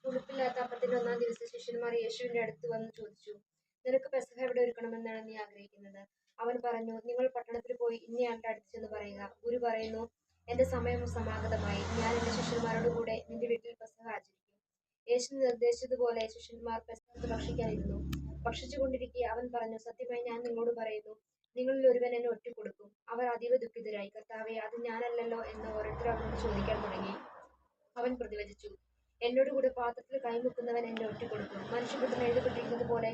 ഉടുപ്പില്ലാത്ത അപ്പത്തിന്റെ 1-ാം ദിവസം ശിഷ്യന്മാർ യേശുവിന്റെ അടുത്ത് വന്ന് ചോദിച്ചു, നിനക്ക് പെസഹ എവിടെ ഒരുക്കണമെന്നാണ് നീ ആഗ്രഹിക്കുന്നത്? അവൻ പറഞ്ഞു, നിങ്ങൾ പട്ടണത്തിൽ പോയി ഇന്നയാളുടെ അടുത്ത് ചെന്ന് പറയുക, ഗുരു പറയുന്നു, എന്റെ സമയം സമാഗതമായി. ഞാൻ എന്റെ ശിഷ്യന്മാരോട് കൂടെ നിന്റെ വീട്ടിൽ പെസഹ ആചരിക്കും. യേശു നിർദ്ദേശിച്ചതുപോലെ ശിഷ്യന്മാർ പെസഹ ഭക്ഷിക്കാനിരുന്നു. ഭക്ഷിച്ചുകൊണ്ടിരിക്കെ അവൻ പറഞ്ഞു, സത്യമായി ഞാൻ നിങ്ങളോട് പറയുന്നു, നിങ്ങളിൽ ഒരുവൻ എന്നെ ഒറ്റിക്കൊടുക്കും. അവർ അതീവ ദുഃഖിതരായി. കർത്താവേ, അത് ഞാനല്ലല്ലോ എന്ന് ഓരോരുത്തർ അവനോട് ചോദിക്കാൻ തുടങ്ങി. അവൻ പ്രതിവചിച്ചു, എന്നോട് കൂടെ പാത്രത്തിൽ കൈമുക്കുന്നവൻ എന്നെ ഒറ്റിക്കൊടുക്കും. മനുഷ്യപുത്രൻ എഴുതപ്പെട്ടിരിക്കുന്നത് പോലെ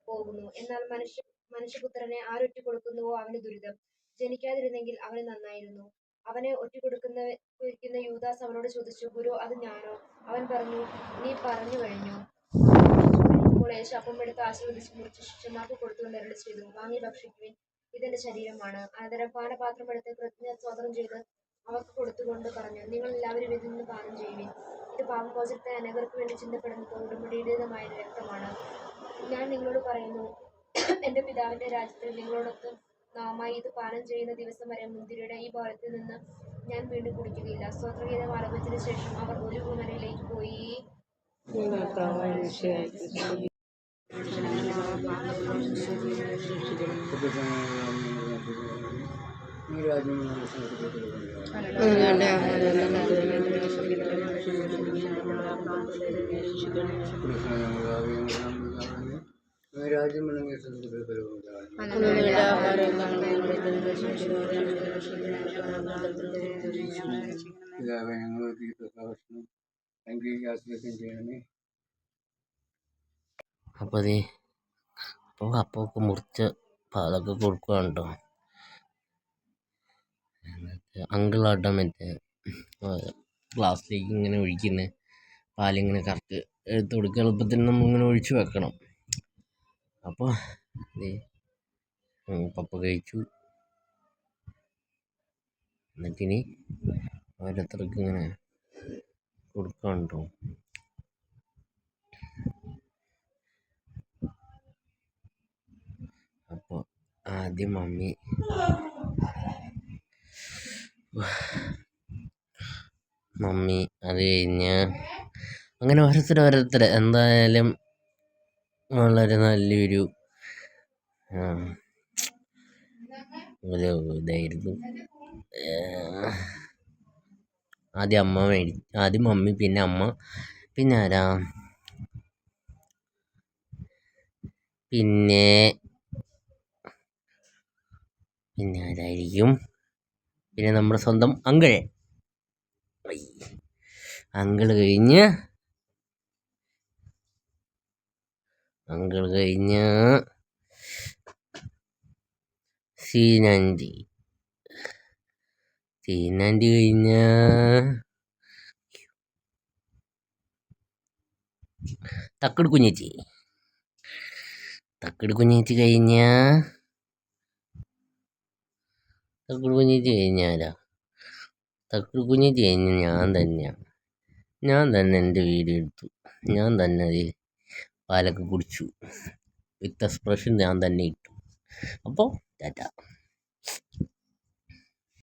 പോകുന്നു. എന്നാൽ മനുഷ്യപുത്രനെ ആരൊറ്റിക്കൊടുക്കുന്നുവോ അവന് ദുരിതം. ജനിക്കാതിരുന്നെങ്കിൽ അവന് നന്നായിരുന്നു. അവനെ ഒറ്റിക്കൊടുക്കുന്ന യൂദാസ് അവനോട് ചോദിച്ചു, ഗുരു, അത് ഞാനോ? അവൻ പറഞ്ഞു, നീ പറഞ്ഞു കഴിഞ്ഞു. അപ്പോൾ യേശു അപ്പം എടുത്ത് ആശീർവദിച്ച് മുറിച്ച് ശിഷ്യന്മാർക്ക് കൊടുത്തുകൊണ്ട് അരുളി ചെയ്തു, വാങ്ങി ഭക്ഷിക്കുവിൻ, ഇതെന്റെ ശരീരമാണ്. അനന്തരം പാനപാത്രം എടുത്ത് കൃതജ്ഞതാസ്തോത്രം ചെയ്ത് അവർക്ക് കൊടുത്തുകൊണ്ട് പറഞ്ഞു, നിങ്ങൾ എല്ലാവരും ഇതിൽ നിന്ന് പാനം ചെയ്യുവിൻ. ഇത് പാപമോചനത്തിനായി അനേകർക്ക് വേണ്ടി ചിന്തപ്പെടുന്നത് ഉടമ്പടിയുടേതുമായ രക്തമാണ്. ഞാൻ നിങ്ങളോട് പറയുന്നു, എന്റെ പിതാവിന്റെ രാജ്യത്തിൽ നിങ്ങളോടൊത്ത് നാമായി ഇത് പാനം ചെയ്യുന്ന ദിവസം വരെ മുന്തിരിയുടെ ഈ ഭവനത്തിൽ നിന്ന് ഞാൻ വീണ്ടും കുടിക്കുകയില്ല. സ്തോത്രഗീതം ആലപിച്ചതിന് ശേഷം അവർ ഒരു കുമരയിലേക്ക് പോയി. അപ്പോൾ അപ്പൊക്കെ മുറിച്ച് പാലൊക്കെ കൊടുക്കുകയാണ് കേട്ടോ. അങ്കിളാട്ടോ മറ്റേ ഗ്ലാസ്സിലേക്ക് ഇങ്ങനെ ഒഴിക്കുന്നത്, പാലിങ്ങനെ കറക്റ്റ് എടുത്ത് കൊടുക്കുക. എളുപ്പത്തിന് നമ്മളിങ്ങനെ ഒഴിച്ചു വെക്കണം. അപ്പോൾ പപ്പ കഴിച്ചു. എന്നിട്ടിനി ഓരോരുത്തർക്ക് ഇങ്ങനെ കൊടുക്കുകയാണ് കേട്ടോ. അപ്പോൾ ആദ്യം മമ്മി അത് കഴിഞ്ഞ് അങ്ങനെ ഓരോരുത്തർ എന്തായാലും വളരെ നല്ലൊരു ഇതായിരുന്നു. ആദ്യം മമ്മി, പിന്നെ അമ്മ, പിന്നെ ആരാ, പിന്നെ ആരായിരിക്കും, പിന്നെ നമ്മുടെ സ്വന്തം അങ്കിള് കഴിഞ്ഞ് സീനാൻറ്റി കഴിഞ്ഞ് തക്കട് കുഞ്ഞേച്ചി കഴിഞ്ഞാരാ, തക്കട് കുഞ്ഞേച്ചി കഴിഞ്ഞ് ഞാൻ തന്നെ എൻ്റെ വീഡിയോ എടുത്തു. ഞാൻ തന്നെ പാലൊക്കെ കുടിച്ചു. വിത്ത് എക്സ്പ്രഷൻ ഞാൻ തന്നെ ഇട്ടു. അപ്പോൾ ടാറ്റ.